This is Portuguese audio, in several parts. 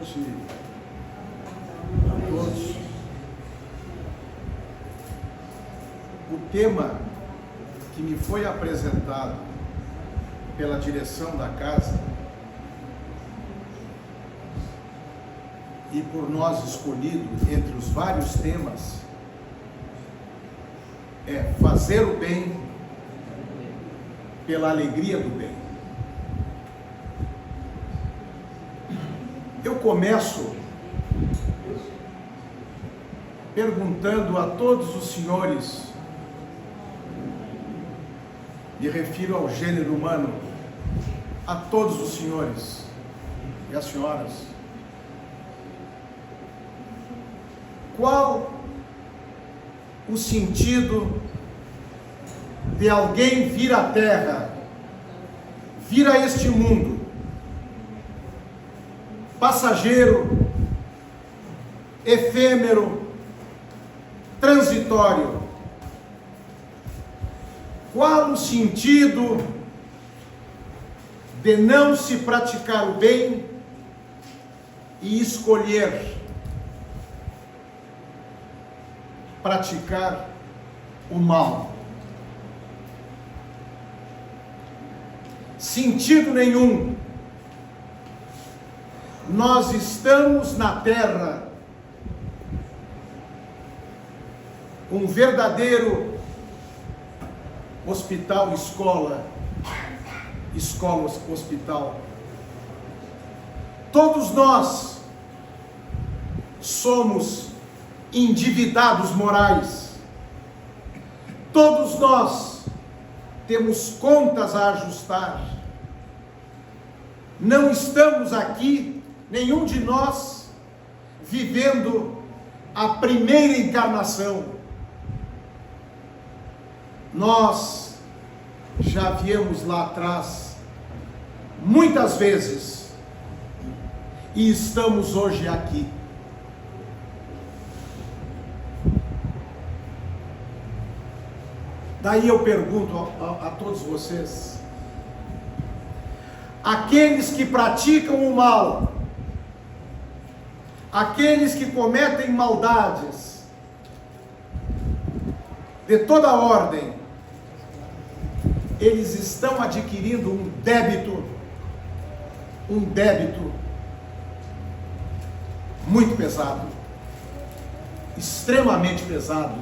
noite a todos. O tema que me foi apresentado pela direção da casa e por nós escolhido entre os vários temas é fazer o bem pela alegria do bem. Eu começo perguntando a todos os senhores, me refiro ao gênero humano, a todos os senhores e as senhoras, qual o sentido de alguém vir à Terra, vir a este mundo, passageiro, efêmero, transitório? Qual o sentido de não se praticar o bem e escolher praticar o mal? Sentido nenhum. Nós estamos na Terra, um verdadeiro hospital, escola, hospital. Todos nós somos endividados morais. Todos nós temos contas a ajustar. Não estamos aqui, nenhum de nós, vivendo a primeira encarnação. Nós já viemos lá atrás, muitas vezes, e estamos hoje aqui. Daí eu pergunto a todos vocês, aqueles que praticam o mal, aqueles que cometem maldades de toda ordem, eles estão adquirindo um débito muito pesado, extremamente pesado,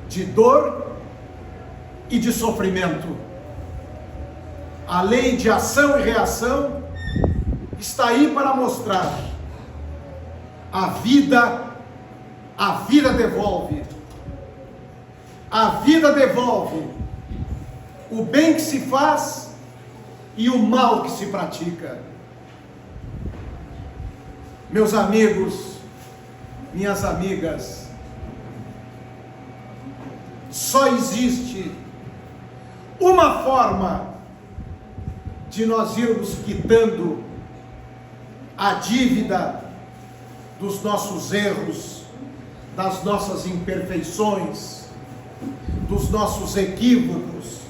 de dor e de sofrimento. A lei de ação e reação está aí para mostrar: a vida devolve. A vida devolve o bem que se faz e o mal que se pratica. Meus amigos, minhas amigas, só existe uma forma de nós irmos quitando a dívida dos nossos erros, das nossas imperfeições, dos nossos equívocos.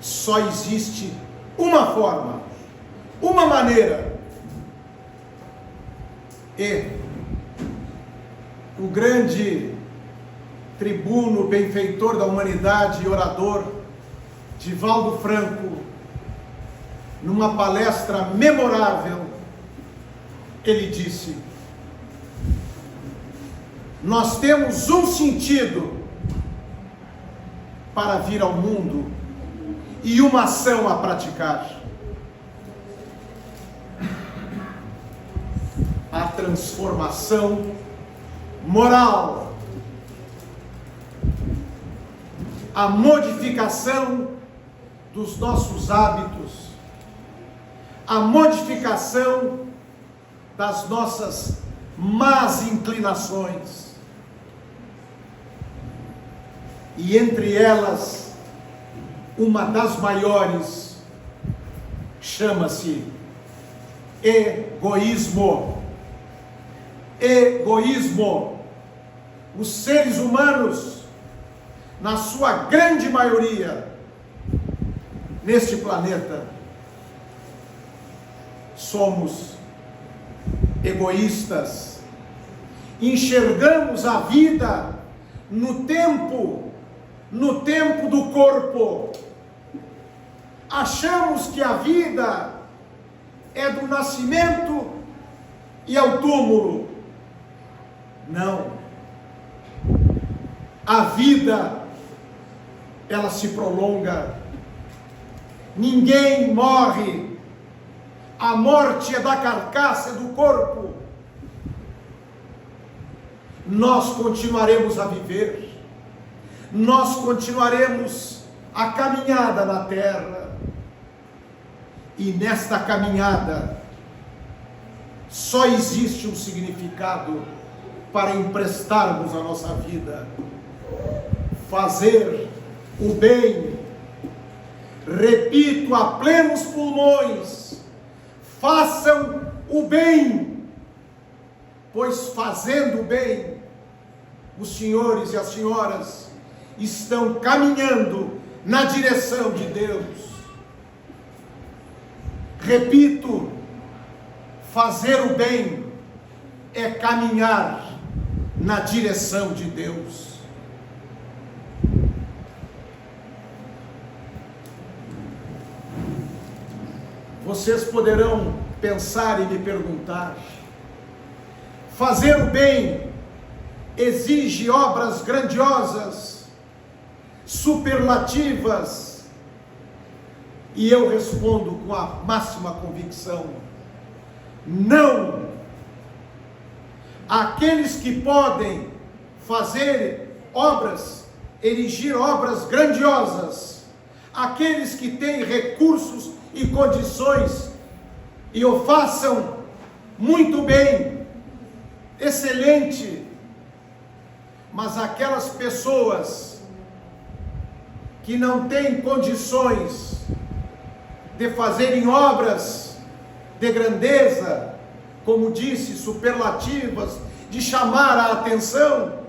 Só existe uma forma, uma maneira. E o grande tribuno, benfeitor da humanidade e orador, Divaldo Franco, numa palestra memorável, ele disse: nós temos um sentido para vir ao mundo e uma ação a praticar: a transformação moral, a modificação dos nossos hábitos, a modificação das nossas más inclinações, e entre elas, uma das maiores chama-se egoísmo. Egoísmo. Os seres humanos, na sua grande maioria, neste planeta, somos egoístas, enxergamos a vida no tempo do corpo. Achamos que a vida é do nascimento e ao túmulo. Não. A vida, ela se prolonga. Ninguém morre. A morte é da carcaça, é do corpo. Nós continuaremos a viver. Nós continuaremos a caminhada na terra. E nesta caminhada, só existe um significado para emprestarmos a nossa vida: fazer o bem. Repito a plenos pulmões: façam o bem, pois fazendo o bem, os senhores e as senhoras estão caminhando na direção de Deus. Repito, fazer o bem é caminhar na direção de Deus. Vocês poderão pensar e me perguntar: fazer o bem exige obras grandiosas, superlativas? E eu respondo com a máxima convicção: não. Aqueles que podem fazer obras, erigir obras grandiosas, aqueles que têm recursos e condições, e o façam muito bem, excelente. Mas aquelas pessoas que não têm condições de fazerem obras de grandeza, como disse, superlativas, de chamar a atenção,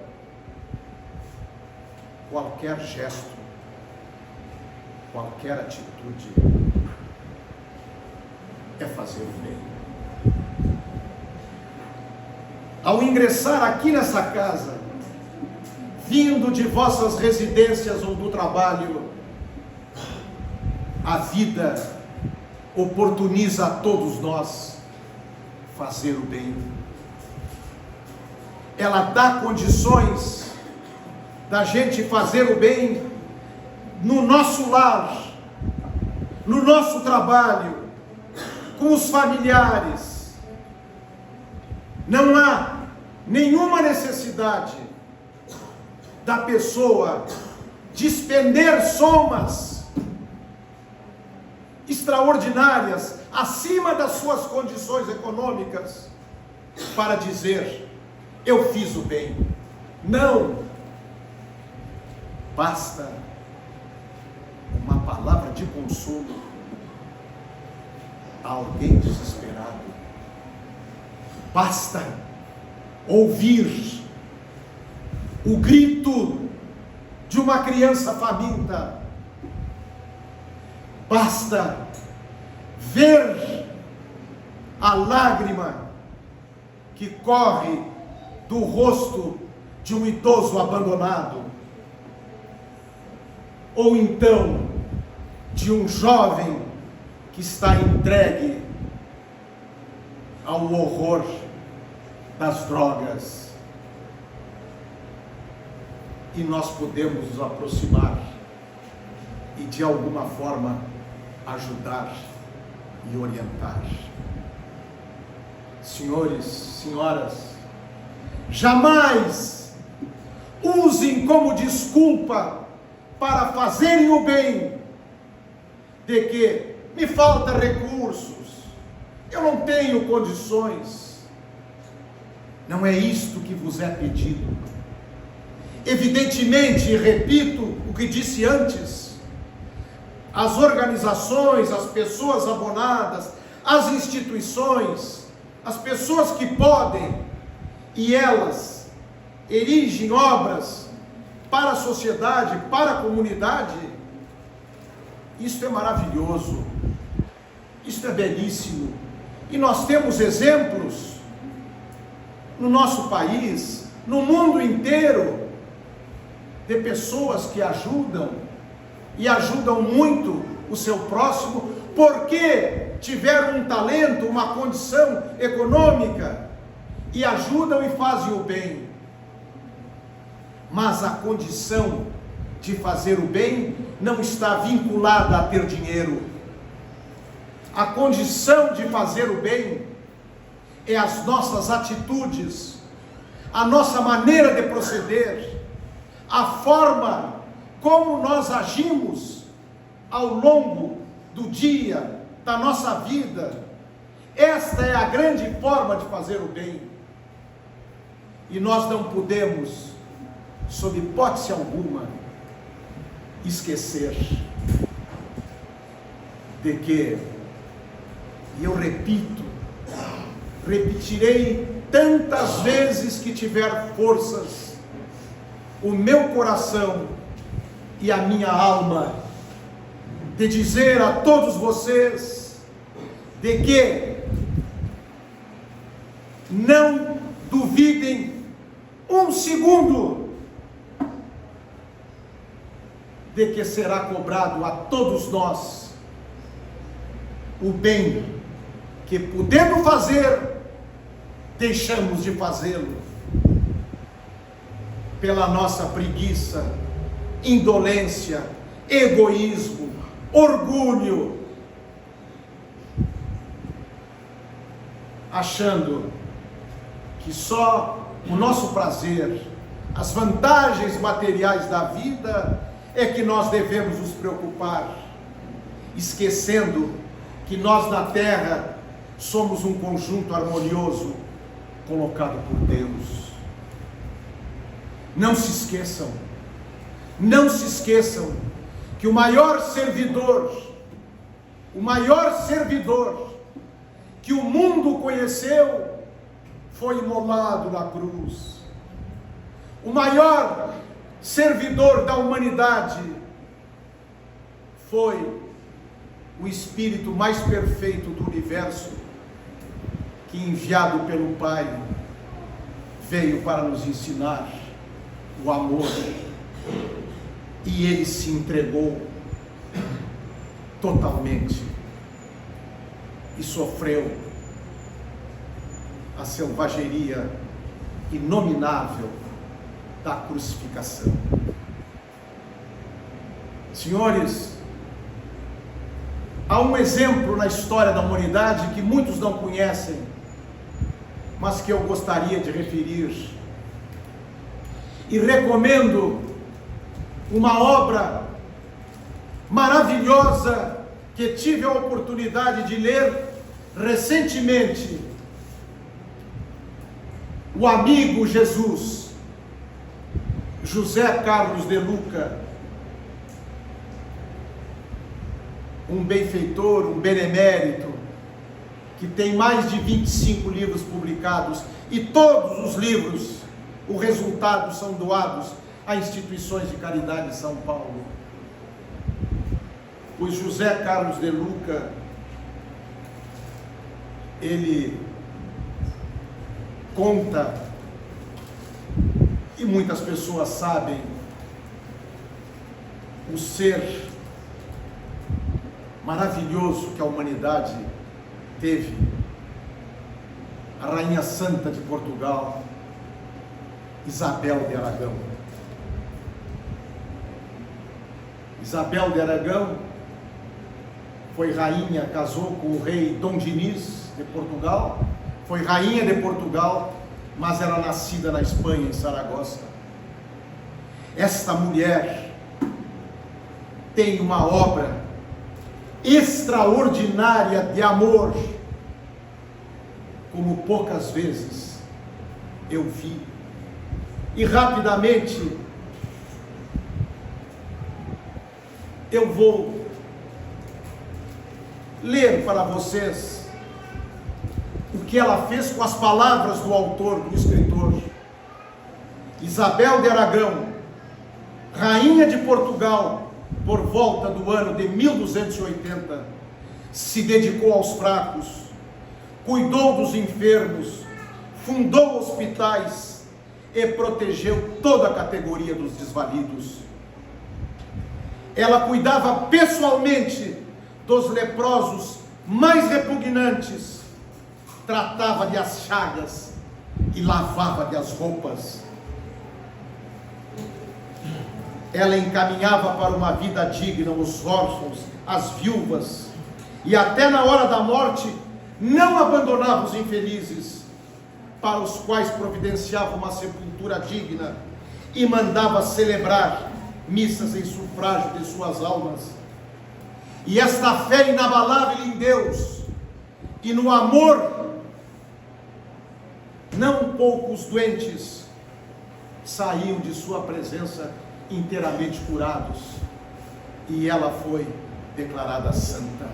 qualquer gesto, qualquer atitude é fazer o bem. Ao ingressar aqui nessa casa, vindo de vossas residências ou do trabalho, a vida oportuniza a todos nós fazer o bem. Ela dá condições da gente fazer o bem no nosso lar, no nosso trabalho, com os familiares. Não há nenhuma necessidade da pessoa despender somas extraordinárias, acima das suas condições econômicas, para dizer: eu fiz o bem. Não. Basta uma palavra de consolo a alguém desesperado. Basta ouvir o grito de uma criança faminta. Basta ver a lágrima que corre do rosto de um idoso abandonado, ou então de um jovem que está entregue ao horror das drogas. E nós podemos nos aproximar e de alguma forma ajudar e orientar. Senhores, senhoras, jamais usem como desculpa para fazerem o bem de que me falta recursos, eu não tenho condições. Não é isto que vos é pedido. Evidentemente, repito o que disse antes, as organizações, as pessoas abonadas, as instituições, as pessoas que podem, e elas erigem obras para a sociedade, para a comunidade, isso é maravilhoso, isso é belíssimo, e nós temos exemplos no nosso país, no mundo inteiro, de pessoas que ajudam, e ajudam muito o seu próximo, porque tiveram um talento, uma condição econômica, e ajudam e fazem o bem. Mas a condição de fazer o bem não está vinculada a ter dinheiro. A condição de fazer o bem é as nossas atitudes, a nossa maneira de proceder, a forma como nós agimos ao longo do dia, da nossa vida. Esta é a grande forma de fazer o bem. E nós não podemos, sob hipótese alguma, esquecer de que, e eu repetirei tantas vezes que tiver forças, o meu coração e a minha alma, de dizer a todos vocês, de que não duvidem um segundo de que será cobrado a todos nós o bem que, podendo fazer, deixamos de fazê-lo pela nossa preguiça, indolência, egoísmo, orgulho, achando que só o nosso prazer, as vantagens materiais da vida é que nós devemos nos preocupar, esquecendo que nós na terra somos um conjunto harmonioso colocado por Deus. Não se esqueçam que o maior servidor que o mundo conheceu foi imolado na cruz. O maior servidor da humanidade foi o Espírito mais perfeito do universo, que, enviado pelo Pai, veio para nos ensinar o amor, e ele se entregou totalmente e sofreu a selvageria inominável da crucificação. Senhores, há um exemplo na história da humanidade que muitos não conhecem, mas que eu gostaria de referir, e recomendo uma obra maravilhosa que tive a oportunidade de ler recentemente, O Amigo Jesus, José Carlos de Luca, um benfeitor, um benemérito, que tem mais de 25 livros publicados, e todos os livros, o resultado, são doados a instituições de caridade de São Paulo. Pois José Carlos de Luca, ele conta, e muitas pessoas sabem, o ser maravilhoso que a humanidade teve, a Rainha Santa de Portugal, Isabel de Aragão. Isabel de Aragão foi rainha, casou com o rei Dom Dinis de Portugal, foi rainha de Portugal, mas era nascida na Espanha, em Saragossa. Esta mulher tem uma obra extraordinária de amor, como poucas vezes eu vi. E rapidamente eu vou ler para vocês o que ela fez com as palavras do autor, do escritor. Isabel de Aragão, rainha de Portugal, por volta do ano de 1280, se dedicou aos fracos, cuidou dos enfermos, fundou hospitais e protegeu toda a categoria dos desvalidos. Ela cuidava pessoalmente dos leprosos mais repugnantes, tratava-lhe as chagas e lavava-lhe as roupas. Ela encaminhava para uma vida digna os órfãos, as viúvas, e até na hora da morte não abandonava os infelizes, para os quais providenciava uma sepultura digna e mandava celebrar missas em sufrágio de suas almas. E esta fé inabalável em Deus e no amor, não poucos doentes saíam de sua presença inteiramente curados, e ela foi declarada santa.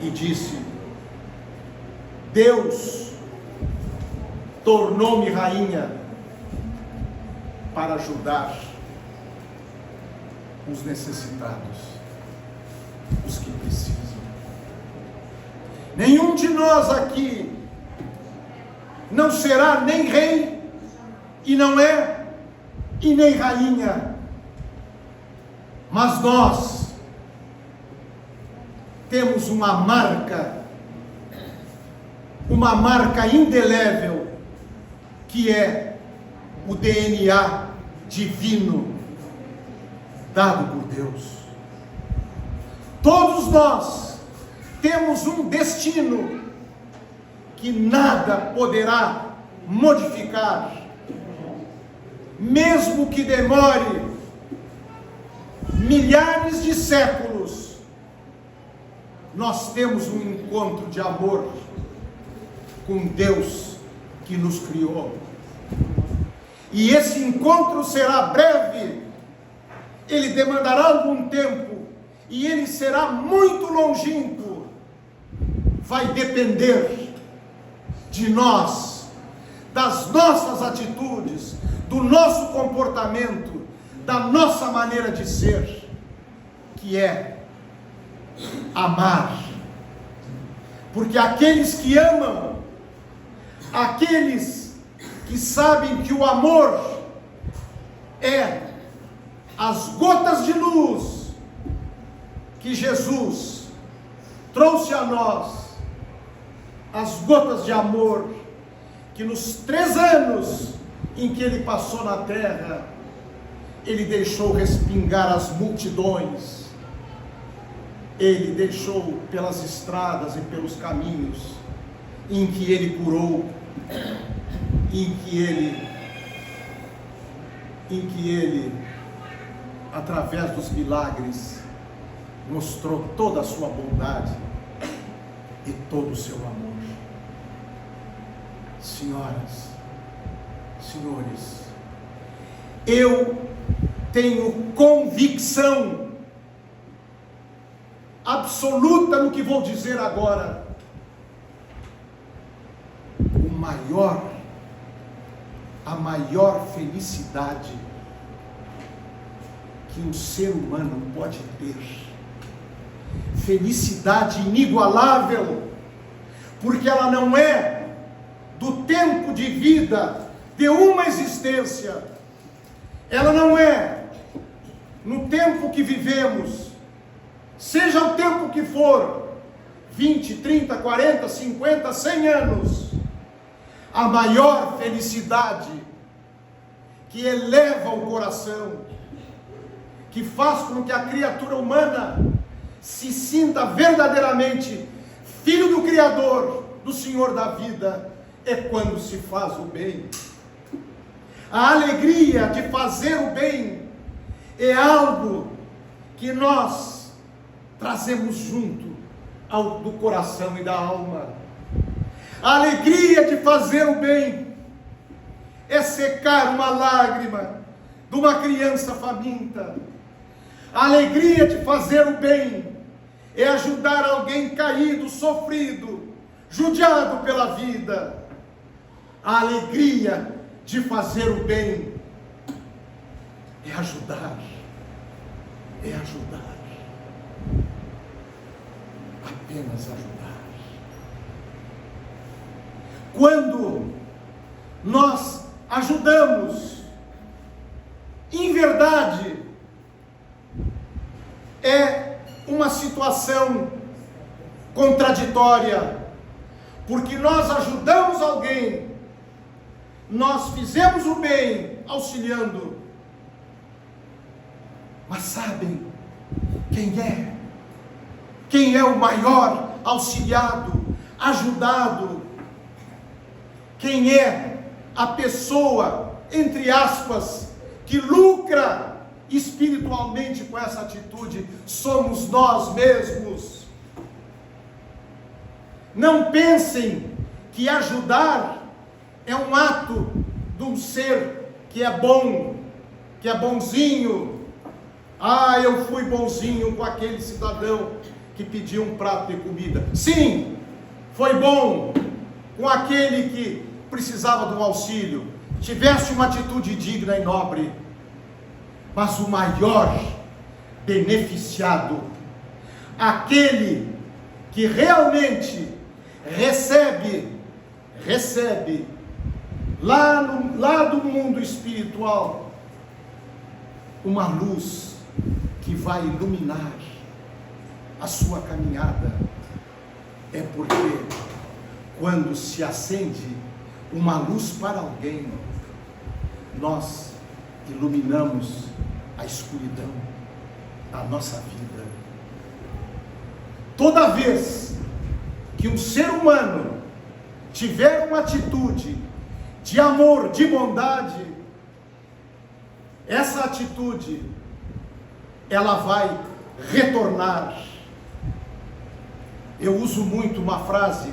E disse: Deus tornou-me rainha para ajudar os necessitados, os que precisam. Nenhum de nós aqui não será nem rei, e não é, e nem rainha, mas nós temos uma marca indelével, que é o DNA divino dado por Deus. Todos nós temos um destino que nada poderá modificar, mesmo que demore milhares de séculos. Nós temos um encontro de amor com Deus que nos criou, e esse encontro será breve, ele demandará algum tempo, e ele será muito longínquo. Vai depender de nós, das nossas atitudes, do nosso comportamento, da nossa maneira de ser, que é amar. Porque aqueles que amam, aqueles que sabem que o amor é as gotas de luz que Jesus trouxe a nós, as gotas de amor que nos 3 anos em que ele passou na terra, ele deixou respingar as multidões, ele deixou pelas estradas e pelos caminhos, em que ele curou, em que ele, através dos milagres, mostrou toda a sua bondade e todo o seu amor. Senhoras, senhores, eu tenho convicção absoluta no que vou dizer agora. A maior felicidade que um ser humano pode ter, felicidade inigualável, porque ela não é do tempo de vida de uma existência, ela não é no tempo que vivemos, seja o tempo que for, 20, 30, 40, 50, 100 anos, a maior felicidade que eleva o coração, que faz com que a criatura humana se sinta verdadeiramente filho do Criador, do Senhor da vida, é quando se faz o bem. A alegria de fazer o bem é algo que nós trazemos junto do coração e da alma. A alegria de fazer o bem é secar uma lágrima de uma criança faminta. A alegria de fazer o bem é ajudar alguém caído, sofrido, judiado pela vida. A alegria de fazer o bem é ajudar, apenas ajudar. quando nós ajudamos, em verdade, é uma situação contraditória, porque nós ajudamos alguém, nós fizemos o bem auxiliando, mas sabem quem é? Quem é o maior auxiliado, ajudado? Quem é a pessoa, entre aspas, que lucra espiritualmente com essa atitude? Somos nós mesmos. Não pensem que ajudar é um ato de um ser que é bom, que é bonzinho. Ah, eu fui bonzinho com aquele cidadão que pediu um prato de comida. Sim, foi bom com aquele que precisava de um auxílio. Tivesse uma atitude digna e nobre. Mas o maior beneficiado, aquele que realmente recebe lá do mundo espiritual uma luz que vai iluminar a sua caminhada, é porque quando se acende uma luz para alguém, nós iluminamos a escuridão da nossa vida. Toda vez que um ser humano tiver uma atitude de amor, de bondade, essa atitude, ela vai retornar. Eu uso muito uma frase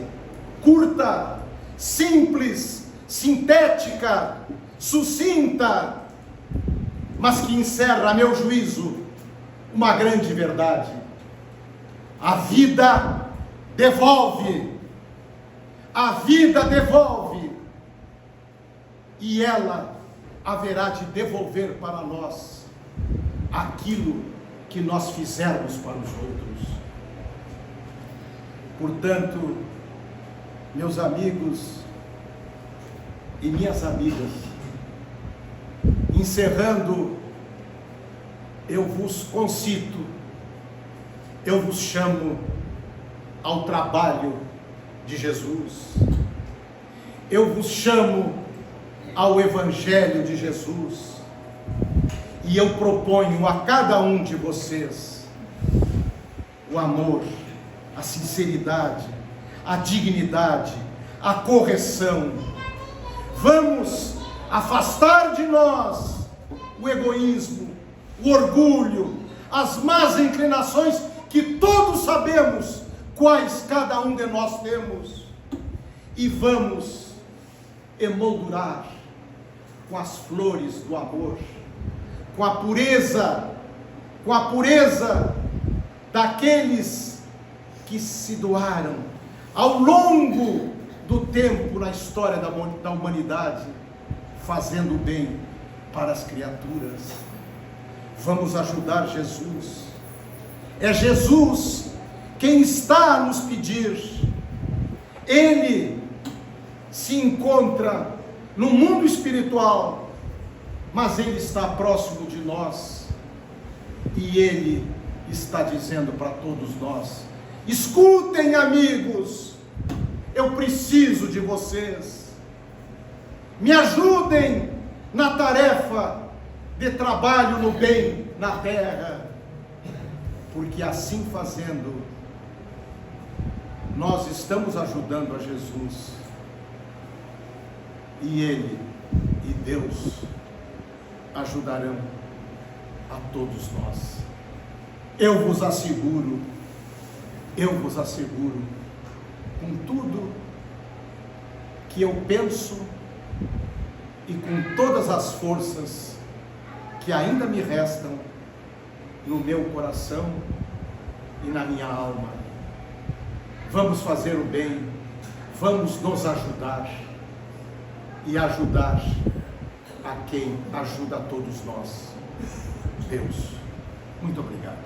curta, simples, sintética, sucinta, mas que encerra, a meu juízo, uma grande verdade. A vida devolve. A vida devolve. E ela haverá de devolver para nós aquilo que nós fizermos para os outros. Portanto, meus amigos e minhas amigas, encerrando, eu vos concito, eu vos chamo ao trabalho de Jesus, eu vos chamo ao Evangelho de Jesus, e eu proponho a cada um de vocês o amor, a sinceridade, a dignidade, a correção. Vamos afastar de nós o egoísmo, o orgulho, as más inclinações que todos sabemos quais cada um de nós temos, e vamos emoldurar com as flores do amor, com a pureza daqueles que se doaram ao longo do tempo na história da humanidade, fazendo bem para as criaturas. Vamos ajudar Jesus. É Jesus quem está a nos pedir. Ele se encontra no mundo espiritual, mas Ele está próximo de nós, e Ele está dizendo para todos nós: escutem, amigos, eu preciso de vocês, me ajudem na tarefa de trabalho no bem na terra, porque assim fazendo, nós estamos ajudando a Jesus, e Ele e Deus ajudarão a todos nós. Eu vos asseguro, com tudo que eu penso e com todas as forças que ainda me restam no meu coração e na minha alma, vamos fazer o bem, vamos nos ajudar e ajudar a quem ajuda a todos nós. Deus, muito obrigado.